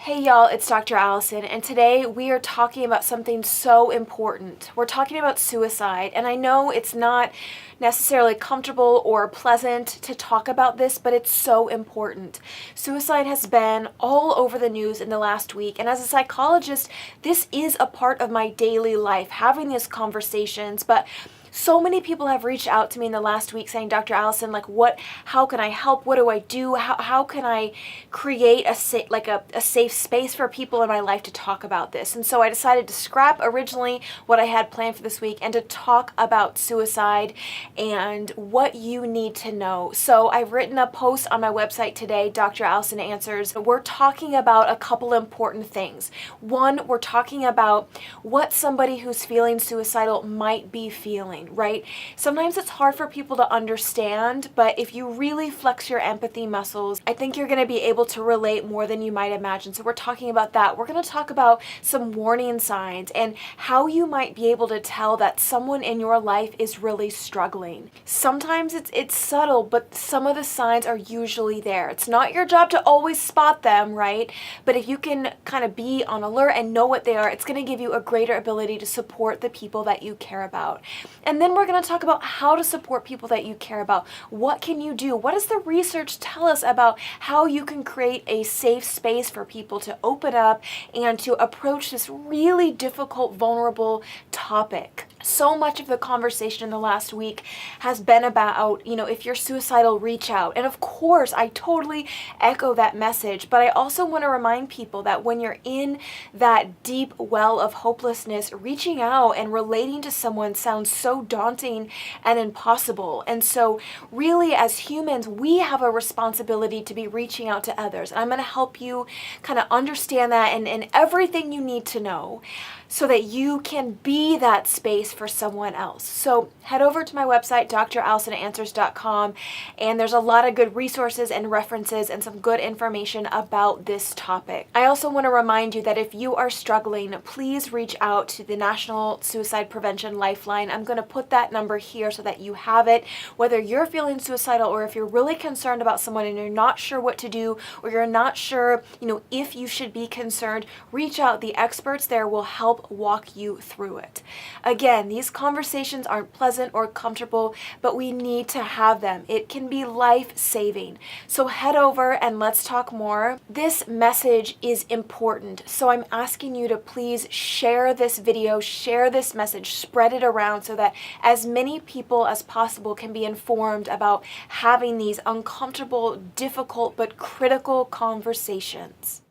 Hey y'all, it's Dr. Allison, and today we are talking about something so important. We're talking about suicide, and I know it's not necessarily comfortable or pleasant to talk about this, but it's so important. Suicide has been all over the news in the last week, and as a psychologist, this is a part of my daily life, having these conversations, but so many people have reached out to me in the last week saying, Dr. Allison, how can I help? What do I do? How can I create a safe space for people in my life to talk about this? And so I decided to scrap originally what I had planned for this week and to talk about suicide and what you need to know. So I've written a post on my website today, Dr. Allison Answers. We're talking about a couple important things. One, we're talking about what somebody who's feeling suicidal might be feeling. Right? Sometimes it's hard for people to understand, but if you really flex your empathy muscles, I think you're going to be able to relate more than you might imagine. So we're talking about that. We're going to talk about some warning signs and how you might be able to tell that someone in your life is really struggling. Sometimes it's subtle, but some of the signs are usually there. It's not your job to always spot them, right? But if you can kind of be on alert and know what they are, it's going to give you a greater ability to support the people that you care about. And then we're going to talk about how to support people that you care about. What can you do? What does the research tell us about how you can create a safe space for people to open up and to approach this really difficult, vulnerable topic? So much of the conversation in the last week has been about, if you're suicidal, reach out. And of course, I totally echo that message, but I also want to remind people that when you're in that deep well of hopelessness, reaching out and relating to someone sounds so daunting and impossible. And so really, as humans, we have a responsibility to be reaching out to others. And I'm going to help you kind of understand that and everything you need to know so that you can be that space for someone else. So head over to my website, drallisonanswers.com, and there's a lot of good resources and references and some good information about this topic. I also want to remind you that if you are struggling, please reach out to the National Suicide Prevention Lifeline. I'm going to put that number here so that you have it. Whether you're feeling suicidal or if you're really concerned about someone and you're not sure what to do or you're not sure, if you should be concerned, reach out. The experts there will help walk you through it. Again, these conversations aren't pleasant or comfortable, but we need to have them. It can be life-saving. So head over and let's talk more. This message is important, so I'm asking you to please share this video, share this message, spread it around so that as many people as possible can be informed about having these uncomfortable, difficult, but critical conversations.